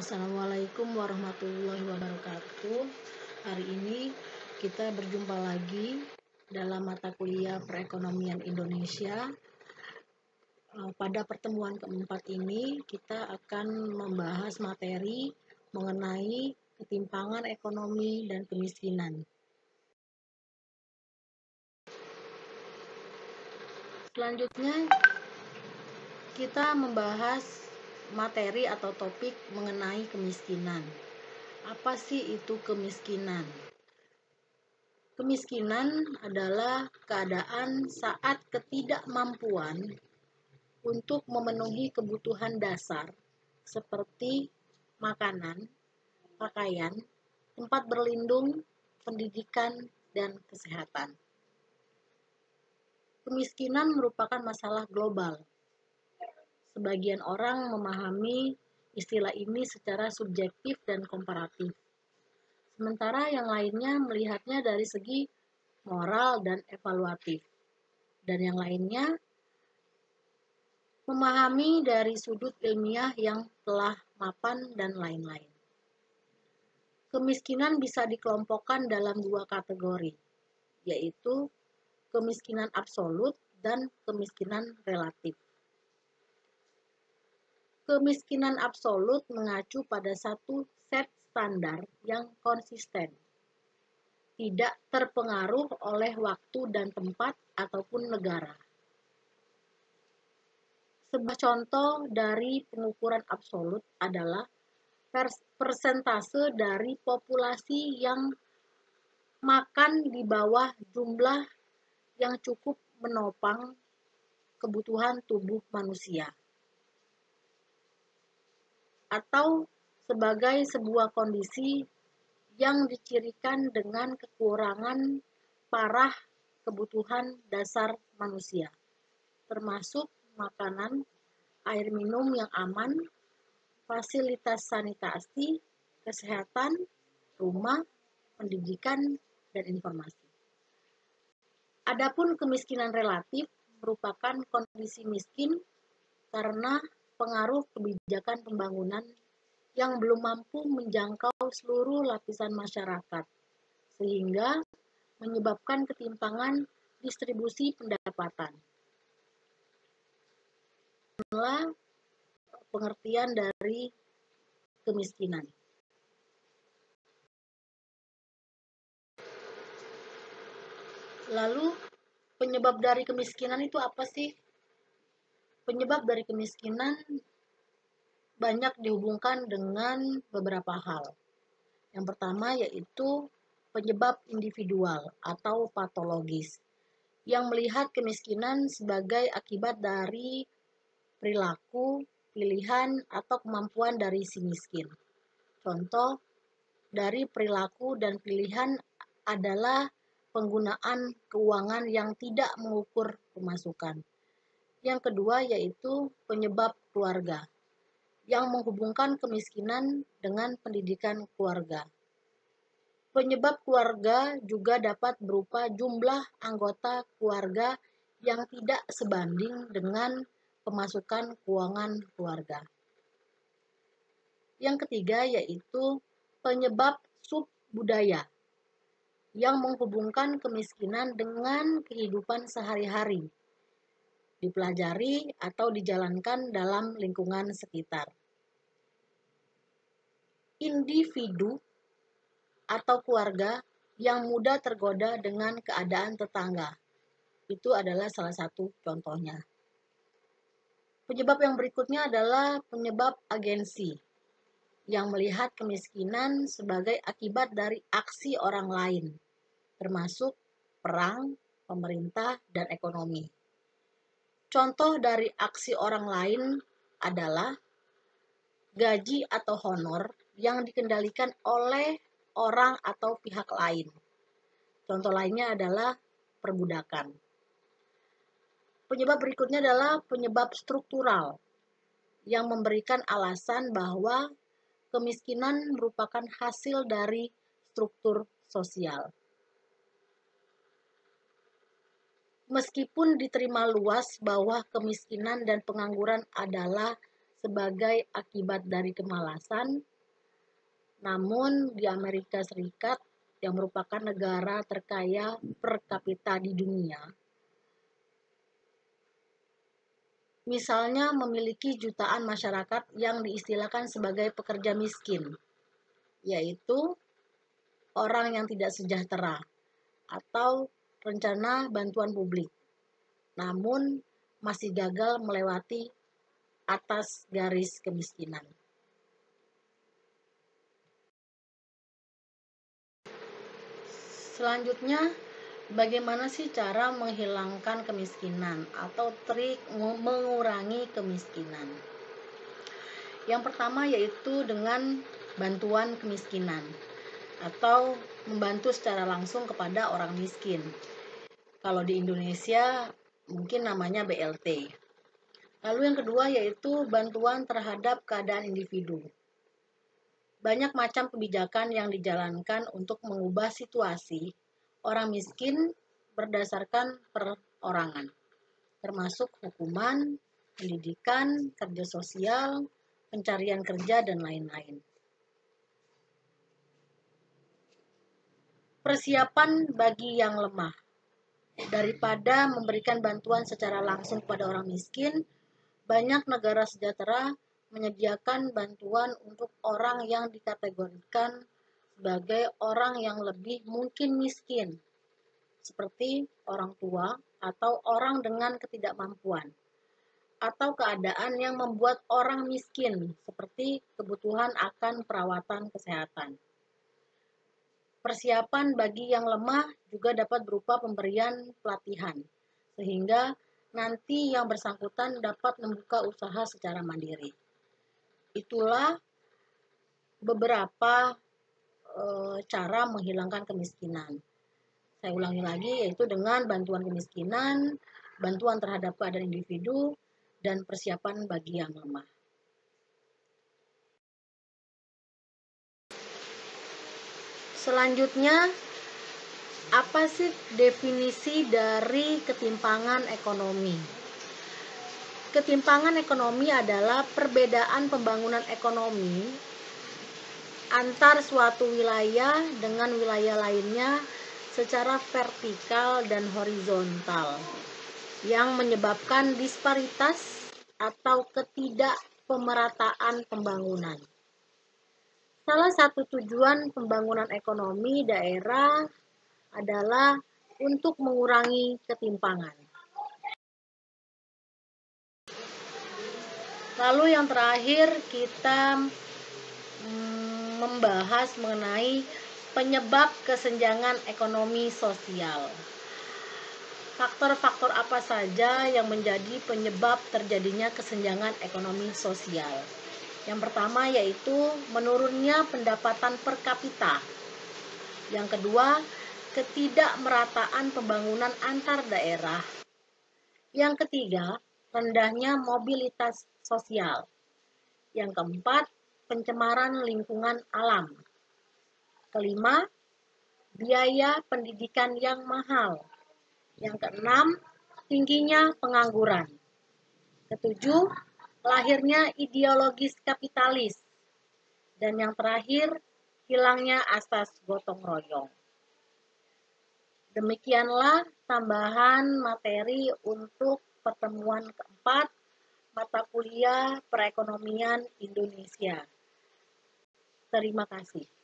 Assalamualaikum warahmatullahi wabarakatuh. Hari ini kita berjumpa lagi dalam mata kuliah Perekonomian Indonesia. Pada pertemuan keempat ini kita akan membahas materi mengenai ketimpangan ekonomi dan kemiskinan. Selanjutnya kita membahas materi atau topik mengenai kemiskinan. Apa sih itu kemiskinan? Kemiskinan adalah keadaan saat ketidakmampuan untuk memenuhi kebutuhan dasar seperti makanan, pakaian, tempat berlindung, pendidikan, dan kesehatan. Kemiskinan merupakan masalah global. Sebagian orang memahami istilah ini secara subjektif dan komparatif. Sementara yang lainnya melihatnya dari segi moral dan evaluatif. Dan yang lainnya memahami dari sudut ilmiah yang telah mapan dan lain-lain. Kemiskinan bisa dikelompokkan dalam dua kategori, yaitu kemiskinan absolut dan kemiskinan relatif. Kemiskinan absolut mengacu pada satu set standar yang konsisten, tidak terpengaruh oleh waktu dan tempat ataupun negara. Sebuah contoh dari pengukuran absolut adalah persentase dari populasi yang makan di bawah jumlah yang cukup menopang kebutuhan tubuh manusia, atau sebagai sebuah kondisi yang dicirikan dengan kekurangan parah kebutuhan dasar manusia, termasuk makanan, air minum yang aman, fasilitas sanitasi, kesehatan, rumah, pendidikan, dan informasi. Adapun kemiskinan relatif merupakan kondisi miskin karena pengaruh kebijakan pembangunan yang belum mampu menjangkau seluruh lapisan masyarakat, sehingga menyebabkan ketimpangan distribusi pendapatan. Inilah pengertian dari kemiskinan. Lalu, penyebab dari kemiskinan itu apa sih? Penyebab dari kemiskinan banyak dihubungkan dengan beberapa hal. Yang pertama yaitu penyebab individual atau patologis, yang melihat kemiskinan sebagai akibat dari perilaku, pilihan, atau kemampuan dari si miskin. Contoh dari perilaku dan pilihan adalah penggunaan keuangan yang tidak mengukur pemasukan. Yang kedua yaitu penyebab keluarga, yang menghubungkan kemiskinan dengan pendidikan keluarga. Penyebab keluarga juga dapat berupa jumlah anggota keluarga yang tidak sebanding dengan pemasukan keuangan keluarga. Yang ketiga yaitu penyebab subbudaya, yang menghubungkan kemiskinan dengan kehidupan sehari-hari, dipelajari atau dijalankan dalam lingkungan sekitar. Individu atau keluarga yang mudah tergoda dengan keadaan tetangga. Itu adalah salah satu contohnya. Penyebab yang berikutnya adalah penyebab agensi, yang melihat kemiskinan sebagai akibat dari aksi orang lain, termasuk perang, pemerintah, dan ekonomi. Contoh dari aksi orang lain adalah gaji atau honor yang dikendalikan oleh orang atau pihak lain. Contoh lainnya adalah perbudakan. Penyebab berikutnya adalah penyebab struktural, yang memberikan alasan bahwa kemiskinan merupakan hasil dari struktur sosial. Meskipun diterima luas bahwa kemiskinan dan pengangguran adalah sebagai akibat dari kemalasan. Namun di Amerika Serikat yang merupakan negara terkaya per kapita di dunia, misalnya memiliki jutaan masyarakat yang diistilahkan sebagai pekerja miskin, yaitu orang yang tidak sejahtera atau rencana bantuan publik, namun masih gagal melewati atas garis kemiskinan. Selanjutnya, bagaimana sih cara menghilangkan kemiskinan atau trik mengurangi kemiskinan? Yang pertama yaitu dengan bantuan kemiskinan atau membantu secara langsung kepada orang miskin. Kalau di Indonesia mungkin namanya BLT. Lalu yang kedua yaitu bantuan terhadap keadaan individu. Banyak macam kebijakan yang dijalankan untuk mengubah situasi orang miskin berdasarkan perorangan, termasuk hukuman, pendidikan, kerja sosial, pencarian kerja, dan lain-lain. Persiapan bagi yang lemah. Daripada memberikan bantuan secara langsung kepada orang miskin, banyak negara sejahtera menyediakan bantuan untuk orang yang dikategorikan sebagai orang yang lebih mungkin miskin, seperti orang tua atau orang dengan ketidakmampuan, atau keadaan yang membuat orang miskin, seperti kebutuhan akan perawatan kesehatan. Persiapan bagi yang lemah juga dapat berupa pemberian pelatihan, sehingga nanti yang bersangkutan dapat membuka usaha secara mandiri. Itulah beberapa cara menghilangkan kemiskinan. Saya ulangi lagi, yaitu dengan bantuan kemiskinan, bantuan terhadap keadaan individu, dan persiapan bagi yang lemah. Selanjutnya, apa sih definisi dari ketimpangan ekonomi? Ketimpangan ekonomi adalah perbedaan pembangunan ekonomi antar suatu wilayah dengan wilayah lainnya secara vertikal dan horizontal yang menyebabkan disparitas atau ketidakpemerataan pembangunan. Salah satu tujuan pembangunan ekonomi daerah adalah untuk mengurangi ketimpangan. Lalu yang terakhir kita membahas mengenai penyebab kesenjangan ekonomi sosial. Faktor-faktor apa saja yang menjadi penyebab terjadinya kesenjangan ekonomi sosial? Yang pertama yaitu menurunnya pendapatan per kapita. Yang kedua, ketidakmerataan pembangunan antar daerah. Yang ketiga, rendahnya mobilitas sosial. Yang keempat, pencemaran lingkungan alam. Kelima, biaya pendidikan yang mahal. Yang keenam, tingginya pengangguran. Ketujuh, lahirnya ideologis kapitalis. Dan yang terakhir, hilangnya asas gotong royong. Demikianlah tambahan materi untuk pertemuan keempat mata kuliah perekonomian Indonesia. Terima kasih.